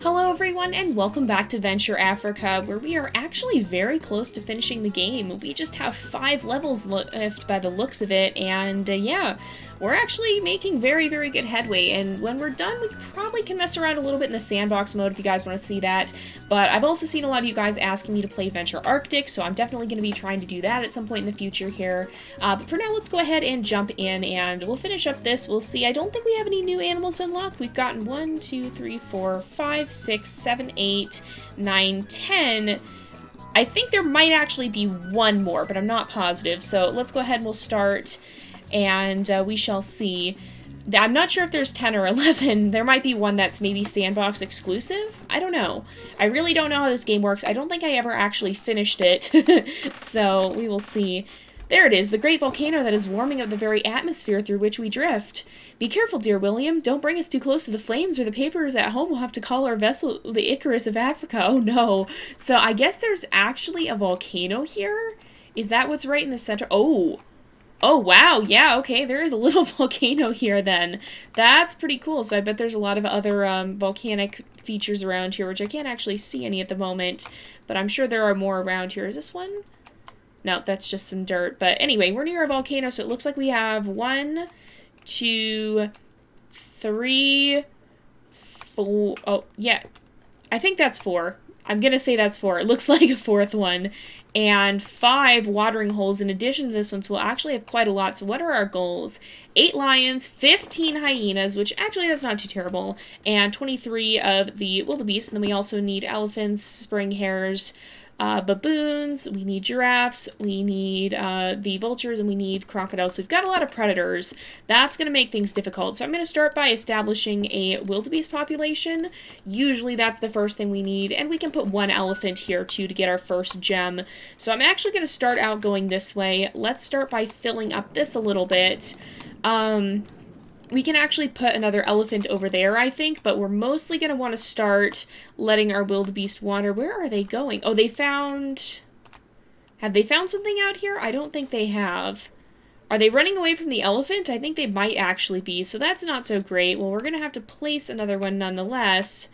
Hello everyone and welcome back to Venture Africa, where we are actually very close to finishing the game. We just have 5 levels left by the looks of it, and yeah, we're actually making very good headway, and when we're done we probably can mess around a little bit in the sandbox mode if you guys want to see that. But I've also seen a lot of you guys asking me to play Venture Arctic, so I'm definitely going to be trying to do that at some point in the future here. But for now, let's go ahead and jump in and we'll finish up this. We'll see. I don't think we have any new animals unlocked. We've gotten 1, 2, 3, 4, 5, 6, 7, 8, 9, 10. I think there might actually be one more, but I'm not positive. So let's go ahead and we'll start, and we shall see. I'm not sure if there's 10 or 11. There might be one that's maybe sandbox exclusive. I don't know. I really don't know how this game works. I don't think I ever actually finished it. So we will see. There it is, the great volcano that is warming up the very atmosphere through which we drift. Be careful, dear William. Don't bring us too close to the flames, or the papers at home will have to call our vessel the Icarus of Africa. Oh no. So I guess there's actually a volcano here? Is that what's right in the center? Oh. Oh, wow. Yeah, okay. There is a little volcano here then. That's pretty cool. So I bet there's a lot of other volcanic features around here, which I can't actually see any at the moment. But I'm sure there are more around here. Is this one? No, that's just some dirt. But anyway, we're near a volcano, so it looks like we have 1, 2, 3, 4. Oh, yeah. I think that's 4. I'm gonna say that's 4. It looks like a 4th one. And 5 watering holes in addition to this one, so we'll actually have quite a lot. So what are our goals? 8 lions, 15 hyenas, which actually that's not too terrible, and 23 of the wildebeest. And then we also need elephants, spring hares, baboons, we need giraffes, we need the vultures, and we need crocodiles. So we've got a lot of predators. That's going to make things difficult. So I'm going to start by establishing a wildebeest population. Usually that's the first thing we need, and we can put 1 elephant here too to get our first gem. So I'm actually going to start out going this way. Let's start by filling up this a little bit. We can actually put another elephant over there, I think, but we're mostly going to want to start letting our wildebeest wander. Where are they going? Oh, they found... Have they found something out here? I don't think they have. Are they running away from the elephant? I think they might actually be, so that's not so great. Well, we're going to have to place another one nonetheless.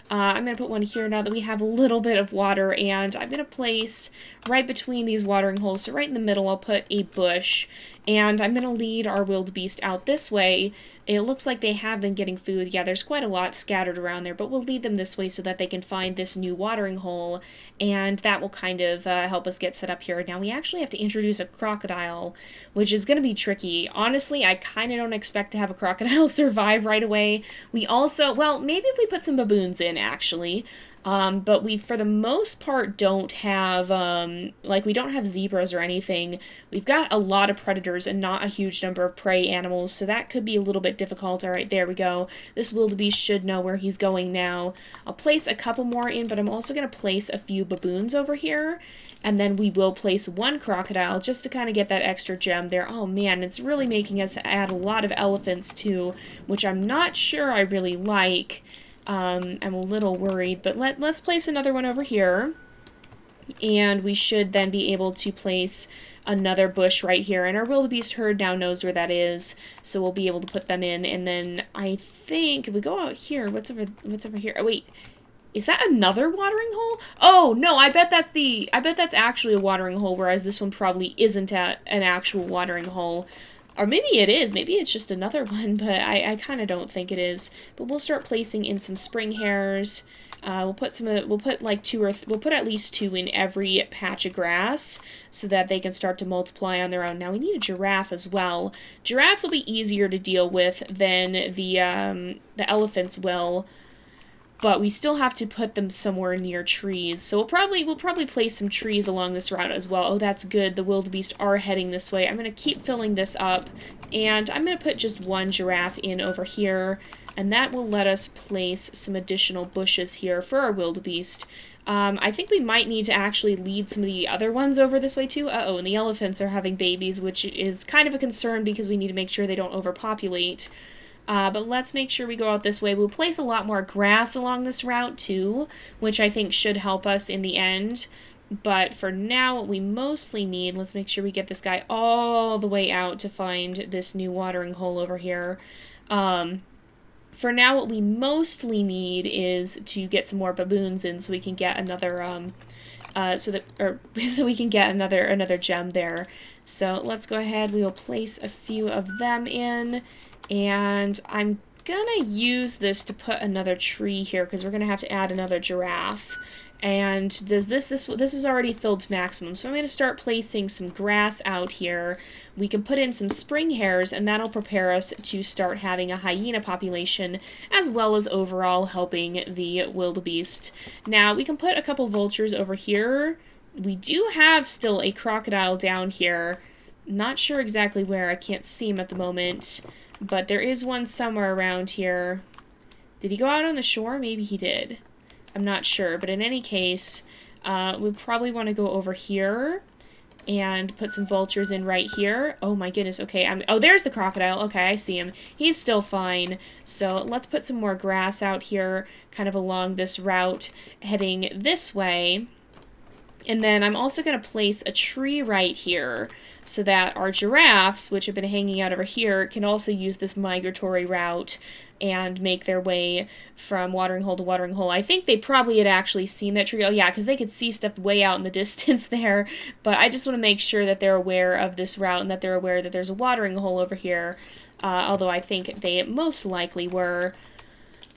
I'm going to put one here now that we have a little bit of water, and I'm going to place right between these watering holes, so right in the middle I'll put a bush, and I'm going to lead our wildebeest out this way. It looks like they have been getting food. Yeah, there's quite a lot scattered around there, but we'll lead them this way so that they can find this new watering hole, and that will kind of help us get set up here. Now, we actually have to introduce a crocodile, which is going to be tricky. Honestly, I kind of don't expect to have a crocodile survive right away. We also, well, maybe if we put some baboons in, actually. But we, for the most part, don't have, we don't have zebras or anything. We've got a lot of predators and not a huge number of prey animals, so that could be a little bit difficult. Alright, there we go. This wildebeest should know where he's going now. I'll place a couple more in, but I'm also going to place a few baboons over here, and then we will place 1 crocodile just to kind of get that extra gem there. Oh man, it's really making us add a lot of elephants too, which I'm not sure I really like. I'm a little worried, but let's place another one over here, and we should then be able to place another bush right here, and our wildebeest herd now knows where that is, so we'll be able to put them in. And then I think if we go out here, what's over here? Oh wait, is that another watering hole? Oh no, I bet that's actually a watering hole, whereas this one probably isn't an actual watering hole. Or maybe it is. Maybe it's just another one, but I kind of don't think it is. But we'll start placing in some spring hares. We'll put like 2 or we'll put at least 2 in every patch of grass so that they can start to multiply on their own. Now we need a giraffe as well. Giraffes will be easier to deal with than the elephants will. But we still have to put them somewhere near trees. So we'll probably place some trees along this route as well. Oh, that's good. The wildebeest are heading this way. I'm going to keep filling this up. And I'm going to put just 1 giraffe in over here. And that will let us place some additional bushes here for our wildebeest. I think we might need to actually lead some of the other ones over this way too. Uh-oh, and the elephants are having babies, which is kind of a concern because we need to make sure they don't overpopulate. But let's make sure we go out this way. We'll place a lot more grass along this route too, which I think should help us in the end. But for now, what we mostly need, let's make sure we get this guy all the way out to find this new watering hole over here. for now, what we mostly need is to get some more baboons in so we can get another, so we can get another gem there. So let's go ahead, we will place a few of them in, and I'm gonna use this to put another tree here because we're gonna have to add another giraffe. And this is already filled to maximum, so I'm going to start placing some grass out here. We can put in some spring hares, and that'll prepare us to start having a hyena population, as well as overall helping the wildebeest. Now, we can put a couple vultures over here. We do have still a crocodile down here. Not sure exactly where, I can't see him at the moment, but there is one somewhere around here. Did he go out on the shore? Maybe he did. I'm not sure, but in any case, we probably want to go over here and put some vultures in right here. Oh my goodness, okay, oh, there's the crocodile. Okay, I see him. He's still fine. So let's put some more grass out here, kind of along this route, heading this way. And then I'm also going to place a tree right here so that our giraffes, which have been hanging out over here, can also use this migratory route and make their way from watering hole to watering hole. I think they probably had actually seen that tree. Oh yeah, because they could see stuff way out in the distance there. But I just want to make sure that they're aware of this route and that they're aware that there's a watering hole over here. Although I think they most likely were.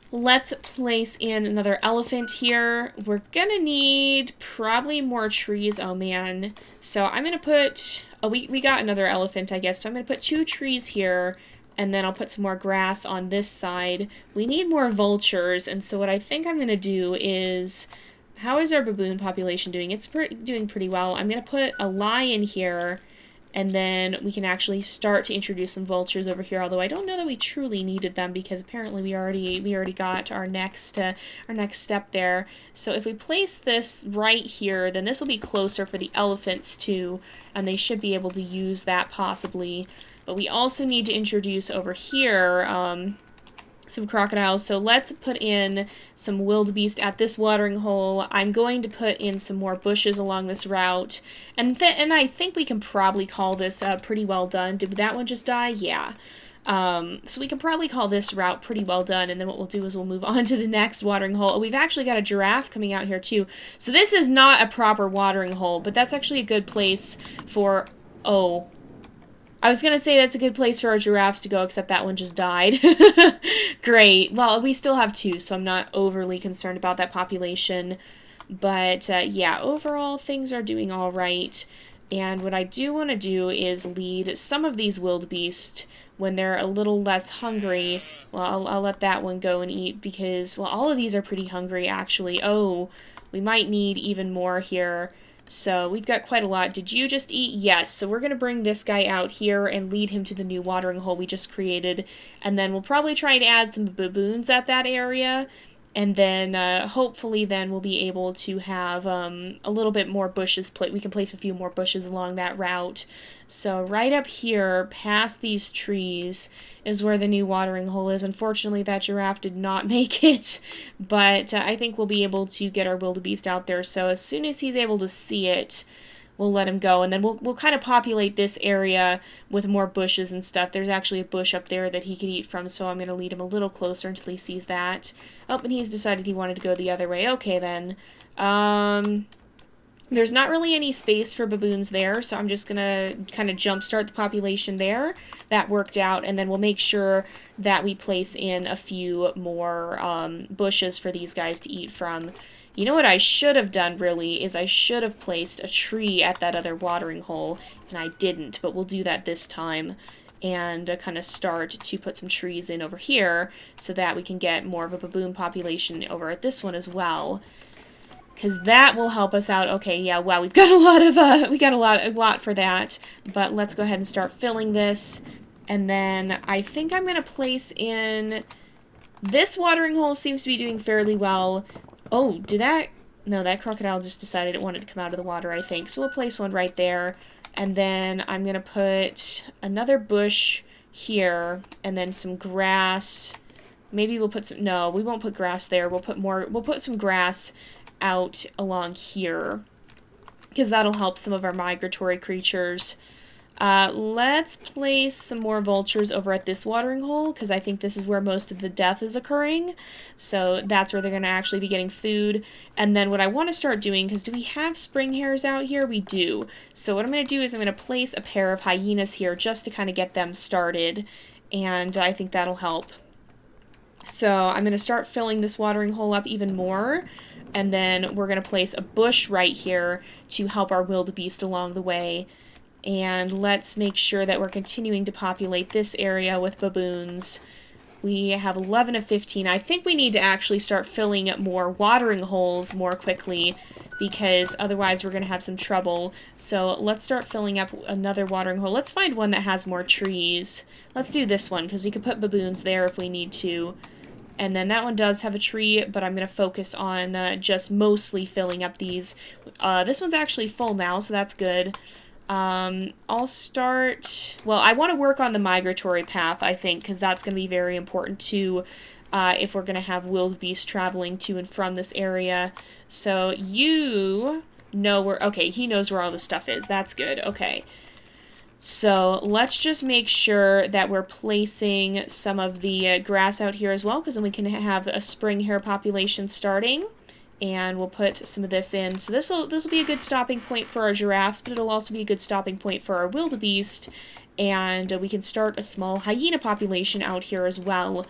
Let's place in another elephant here. We're gonna need probably more trees. Oh man. So I'm gonna put, oh, we got another elephant, I guess. So I'm gonna put 2 trees here, and then I'll put some more grass on this side. We need more vultures, and so what I think I'm gonna do is, how is our baboon population doing? It's doing pretty well. I'm gonna put a lion here, and then we can actually start to introduce some vultures over here, although I don't know that we truly needed them because apparently we already got our next step there. So if we place this right here, then this will be closer for the elephants too, and they should be able to use that possibly. But we also need to introduce over here some crocodiles, so let's put in some wildebeest at this watering hole. I'm going to put in some more bushes along this route, and I think we can probably call this pretty well done. Did that one just die? Yeah. So we can probably call this route pretty well done, and then what we'll do is we'll move on to the next watering hole. Oh, we've actually got a giraffe coming out here too. So this is not a proper watering hole, but that's actually a good place for, oh, I was going to say that's a good place for our giraffes to go, except that one just died. Great. Well, we still have 2, so I'm not overly concerned about that population. But, yeah, overall, things are doing all right. And what I do want to do is lead some of these wildebeest when they're a little less hungry. Well, I'll let that one go and eat because, well, all of these are pretty hungry, actually. Oh, we might need even more here. So we've got quite a lot. Did you just eat? Yes. So we're going to bring this guy out here and lead him to the new watering hole we just created. And then we'll probably try to add some baboons at that area. And then hopefully then we'll be able to have a little bit more bushes. We can place a few more bushes along that route. So right up here, past these trees, is where the new watering hole is. Unfortunately, that giraffe did not make it, but I think we'll be able to get our wildebeest out there. So as soon as he's able to see it, we'll let him go, and then we'll kind of populate this area with more bushes and stuff. There's actually a bush up there that he could eat from, so I'm going to lead him a little closer until he sees that. Oh, and he's decided he wanted to go the other way. Okay, then. There's not really any space for baboons there, so I'm just going to kind of jumpstart the population there. That worked out, and then we'll make sure that we place in a few more bushes for these guys to eat from. You know what I should have done, really, is I should have placed a tree at that other watering hole, and I didn't, but we'll do that this time. And kind of start to put some trees in over here so that we can get more of a baboon population over at this one as well. Because that will help us out. Okay, yeah, wow, we've got a lot of, a lot for that. But let's go ahead and start filling this. And then I think I'm going to place in, this watering hole seems to be doing fairly well. Oh, no, that crocodile just decided it wanted to come out of the water, I think. So we'll place one right there. And then I'm going to put another bush here, and then some grass. Maybe we'll put some, no, we won't put grass there. We'll put some grass out along here, because that'll help some of our migratory creatures. Let's place some more vultures over at this watering hole, because I think this is where most of the death is occurring. So that's where they're going to actually be getting food. And then what I want to start doing, because do we have spring hares out here? We do. So what I'm going to do is I'm going to place a pair of hyenas here just to kind of get them started. And I think that'll help. So I'm going to start filling this watering hole up even more. And then we're going to place a bush right here to help our wildebeest along the way. And let's make sure that we're continuing to populate this area with baboons. We have 11 of 15. I think we need to actually start filling up more watering holes more quickly, because otherwise we're going to have some trouble. So let's start filling up another watering hole. Let's find one that has more trees. Let's do this one, because we could put baboons there if we need to. And then that one does have a tree, but I'm going to focus on just mostly filling up these. This one's actually full now, so that's good. I'll start, well, I want to work on the migratory path, I think, because that's going to be very important too, if we're going to have wildebeest traveling to and from this area. So you know where, okay, he knows where all this stuff is. That's good. Okay. So let's just make sure that we're placing some of the grass out here as well, because then we can have a spring hare population starting. And we'll put some of this in. So this will be a good stopping point for our giraffes, but it'll also be a good stopping point for our wildebeest. And we can start a small hyena population out here as well.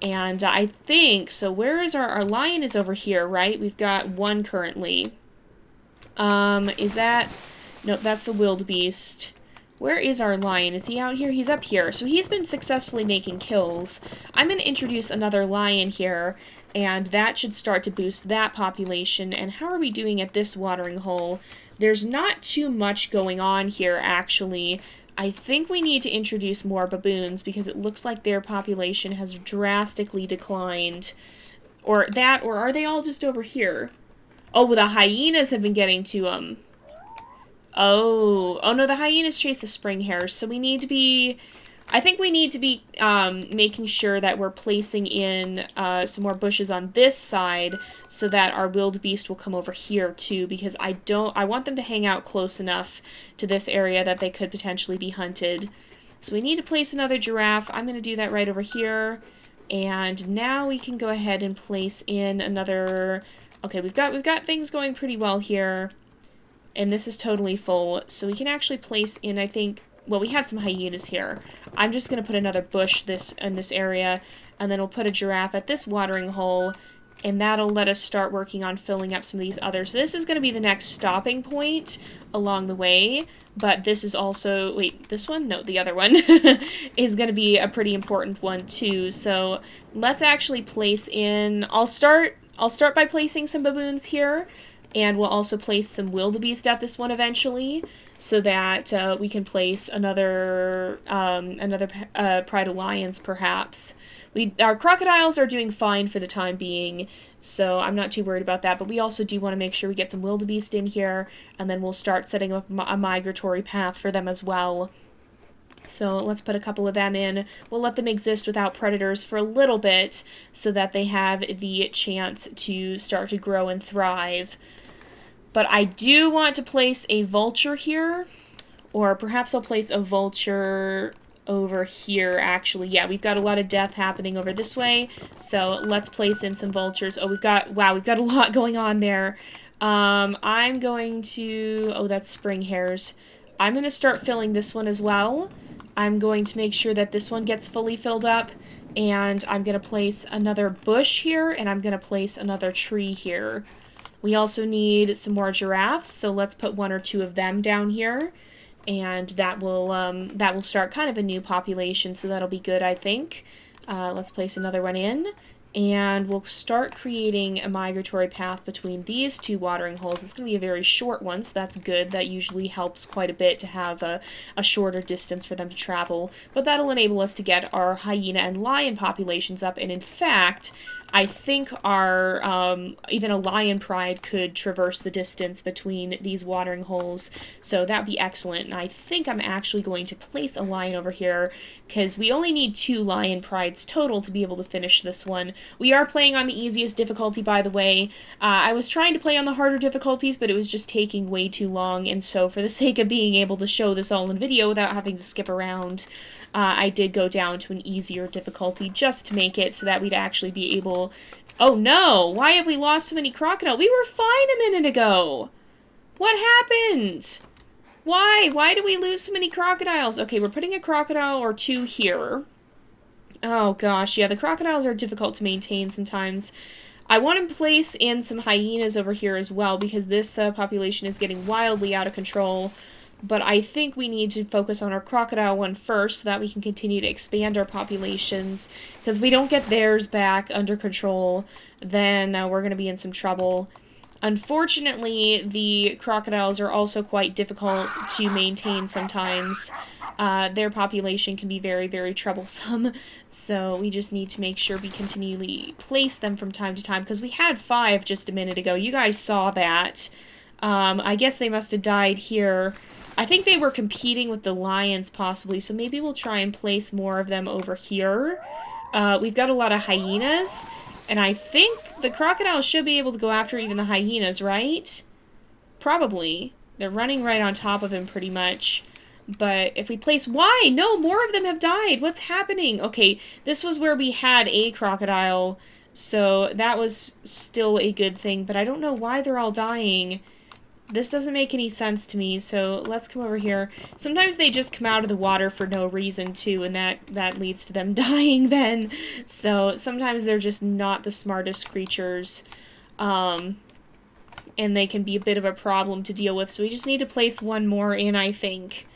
And I think, so where is our lion is over here, right? We've got one currently. Is that, no, that's the wildebeest. Where is our lion? Is he out here? He's up here. So he's been successfully making kills. I'm going to introduce another lion here, and that should start to boost that population. And how are we doing at this watering hole? There's not too much going on here, actually. I think we need to introduce more baboons, because it looks like their population has drastically declined. Or that, or are they all just over here? Oh, well, the hyenas have been getting to them. Oh no, the hyenas chase the spring hares, so we need to be, I think we need to be making sure that we're placing in some more bushes on this side, so that our wildebeest will come over here too, because I want them to hang out close enough to this area that they could potentially be hunted. So we need to place another giraffe. I'm going to do that right over here, and now we can go ahead and place in another, okay, we've got things going pretty well here. And this is totally full, so we can actually place in, I think, well, we have some hyenas here. I'm just going to put another bush in this area, and then we'll put a giraffe at this watering hole, and that'll let us start working on filling up some of these others. So this is going to be the next stopping point along the way, but this is also, wait, this one? No, the other one is going to be a pretty important one too. So let's actually place in, I'll start by placing some baboons here. And we'll also place some wildebeest at this one eventually, so that we can place another pride of lions, perhaps. Our crocodiles are doing fine for the time being, so I'm not too worried about that. But we also do want to make sure we get some wildebeest in here, and then we'll start setting up a migratory path for them as well. So let's put a couple of them in. We'll let them exist without predators for a little bit, so that they have the chance to start to grow and thrive. But I do want to place a vulture here, or perhaps I'll place a vulture over here, actually. Yeah, we've got a lot of death happening over this way, so let's place in some vultures. Oh, we've got a lot going on there. I'm going to, oh, that's spring hares. I'm going to start filling this one as well. I'm going to make sure that this one gets fully filled up, and I'm going to place another bush here, and I'm going to place another tree here. We also need some more giraffes, so let's put one or two of them down here, and that will start kind of a new population, so that'll be good, I think. Let's place another one in, and we'll start creating a migratory path between these two watering holes. It's going to be a very short one, so that's good. That usually helps quite a bit to have a shorter distance for them to travel, but that'll enable us to get our hyena and lion populations up, and in fact, I think our, even a lion pride could traverse the distance between these watering holes, so that'd be excellent. And I think I'm actually going to place a lion over here, because we only need 2 lion prides total to be able to finish this one. We are playing on the easiest difficulty, by the way. I was trying to play on the harder difficulties, but it was just taking way too long, and so for the sake of being able to show this all in video without having to skip around, I did go down to an easier difficulty just to make it so that we'd actually be able... Oh no! Why have we lost so many crocodile? We were fine a minute ago! What happened? Why? Why do we lose so many crocodiles? Okay, we're putting a crocodile or 2 here. Oh gosh, yeah, the crocodiles are difficult to maintain sometimes. I want to place in some hyenas over here as well, because this population is getting wildly out of control. But I think we need to focus on our crocodile one first so that we can continue to expand our populations. Because if we don't get theirs back under control, then we're going to be in some trouble. Unfortunately, the crocodiles are also quite difficult to maintain sometimes. Their population can be very, very troublesome. So we just need to make sure we continually place them from time to time. Because we had 5 just a minute ago. You guys saw that. I guess they must have died here. I think they were competing with the lions, possibly, so maybe we'll try and place more of them over here. We've got a lot of hyenas, and I think the crocodiles should be able to go after even the hyenas, right? Probably. They're running right on top of him, pretty much. But if we place... Why? No, more of them have died! What's happening? Okay, this was where we had a crocodile, so that was still a good thing, but I don't know why they're all dying. This doesn't make any sense to me, so let's come over here. Sometimes they just come out of the water for no reason, too, and that leads to them dying then. So sometimes they're just not the smartest creatures, and they can be a bit of a problem to deal with. So we just need to place one more in, I think.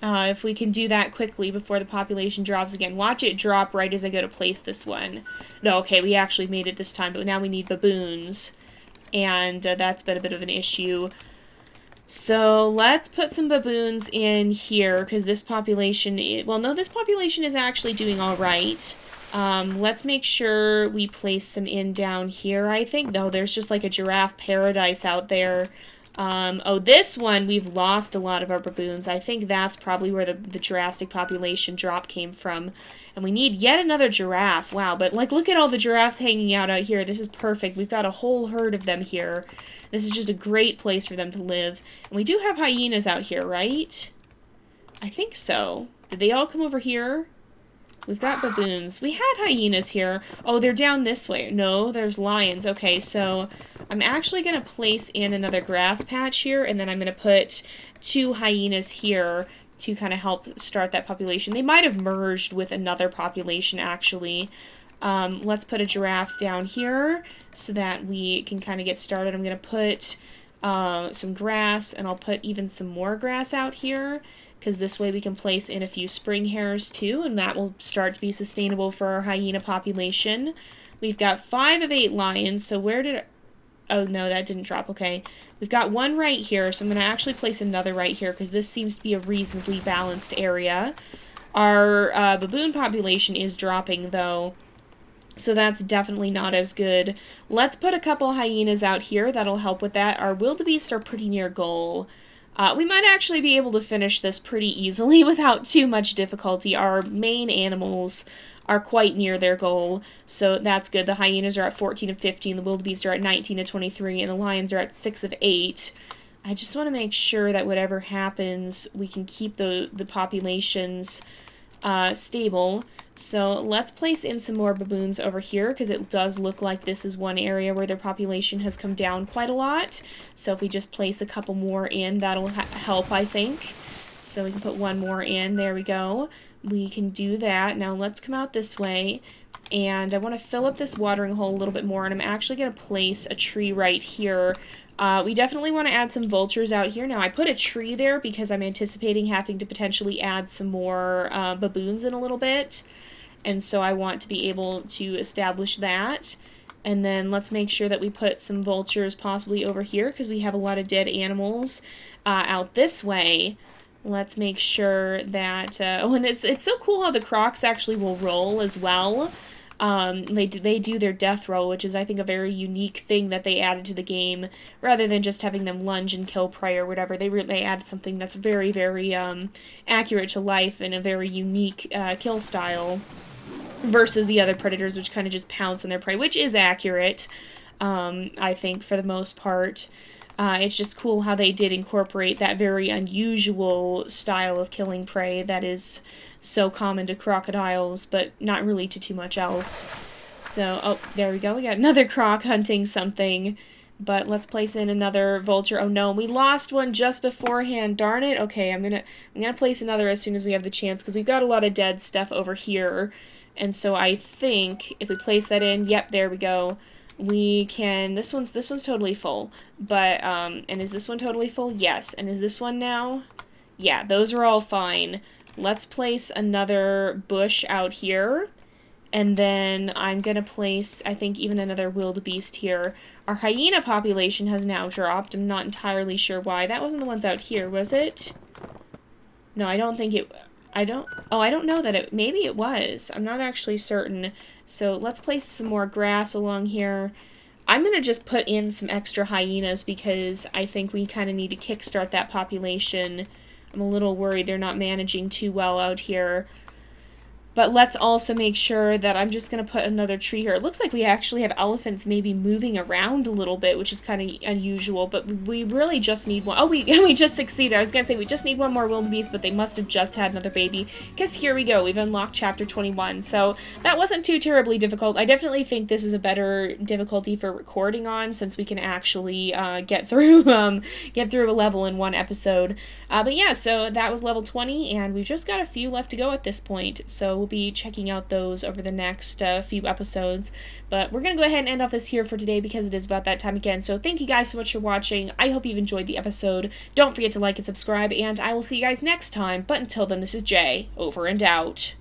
If we can do that quickly before the population drops again. Watch it drop right as I go to place this one. No, okay, we actually made it this time, but now we need baboons. And that's been a bit of an issue. So let's put some baboons in here, because this population... Well, no, this population is actually doing all right. Let's make sure we place some in down here, I think. No, there's just like a giraffe paradise out there. Oh, this one, we've lost a lot of our baboons. I think that's probably where the drastic population drop came from. And we need yet another giraffe. Wow, but like, look at all the giraffes hanging out here. This is perfect. We've got a whole herd of them here. This is just a great place for them to live. And we do have hyenas out here, right? I think so. Did they all come over here? We've got baboons. We had hyenas here. Oh, they're down this way. No, there's lions. Okay, so I'm actually going to place in another grass patch here, and then I'm going to put 2 hyenas here to kind of help start that population. They might have merged with another population, actually. Let's put a giraffe down here so that we can kind of get started. I'm going to put some grass, and I'll put even some more grass out here, because this way we can place in a few spring hares too, and that will start to be sustainable for our hyena population. We've got 5 of 8 lions, so where did... Oh, no, that didn't drop. Okay. We've got 1 right here, so I'm going to actually place another right here, because this seems to be a reasonably balanced area. Our baboon population is dropping, though, so that's definitely not as good. Let's put a couple hyenas out here. That'll help with that. Our wildebeest are pretty near goal. We might actually be able to finish this pretty easily without too much difficulty. Our main animals are quite near their goal, so that's good. The hyenas are at 14 of 15, the wildebeest are at 19 of 23, and the lions are at 6 of 8. I just want to make sure that whatever happens, we can keep the populations stable. So let's place in some more baboons over here, because it does look like this is one area where their population has come down quite a lot. So if we just place a couple more in, that'll help, I think. So we can put 1 more in. There we go. We can do that. Now let's come out this way, and I want to fill up this watering hole a little bit more, and I'm actually going to place a tree right here. We definitely want to add some vultures out here. Now, I put a tree there because I'm anticipating having to potentially add some more baboons in a little bit. And so I want to be able to establish that. And then let's make sure that we put some vultures possibly over here, because we have a lot of dead animals out this way. Let's make sure that... oh, and it's so cool how the crocs actually will roll as well. They do their death roll, which is, I think, a very unique thing that they added to the game, rather than just having them lunge and kill prey or whatever. They added something that's very, very accurate to life and a very unique kill style, versus the other predators, which kind of just pounce on their prey, which is accurate, I think, for the most part. It's just cool how they did incorporate that very unusual style of killing prey that is so common to crocodiles, but not really to too much else. So, oh, there we go. We got another croc hunting something. But let's place in another vulture. Oh no, we lost one just beforehand. Darn it. Okay, I'm gonna place another as soon as we have the chance, because we've got a lot of dead stuff over here. And so I think if we place that in, yep, there we go. We can, this one's totally full. But, and is this one totally full? Yes. And is this one now? Yeah, those are all fine. Let's place another bush out here. And then I'm gonna place, I think, even another wildebeest here. Our hyena population has now dropped. I'm not entirely sure why. That wasn't the ones out here, was it? No, I don't think it... I don't know that it... Maybe it was. I'm not actually certain. So let's place some more grass along here. I'm going to just put in some extra hyenas because I think we kind of need to kickstart that population. I'm a little worried they're not managing too well out here. But let's also make sure that I'm just going to put another tree here. It looks like we actually have elephants maybe moving around a little bit, which is kind of unusual, but we really just need one. Oh, we just succeeded. I was going to say we just need one more wildebeest, but they must have just had another baby. Because here we go. We've unlocked chapter 21. So that wasn't too terribly difficult. I definitely think this is a better difficulty for recording on, since we can actually get through a level in one episode. But yeah, so that was level 20, and we've just got a few left to go at this point. So we'll be checking out those over the next few episodes. But we're going to go ahead and end off this here for today because it is about that time again. So thank you guys so much for watching. I hope you've enjoyed the episode. Don't forget to like and subscribe, and I will see you guys next time. But until then, this is Jay, over and out.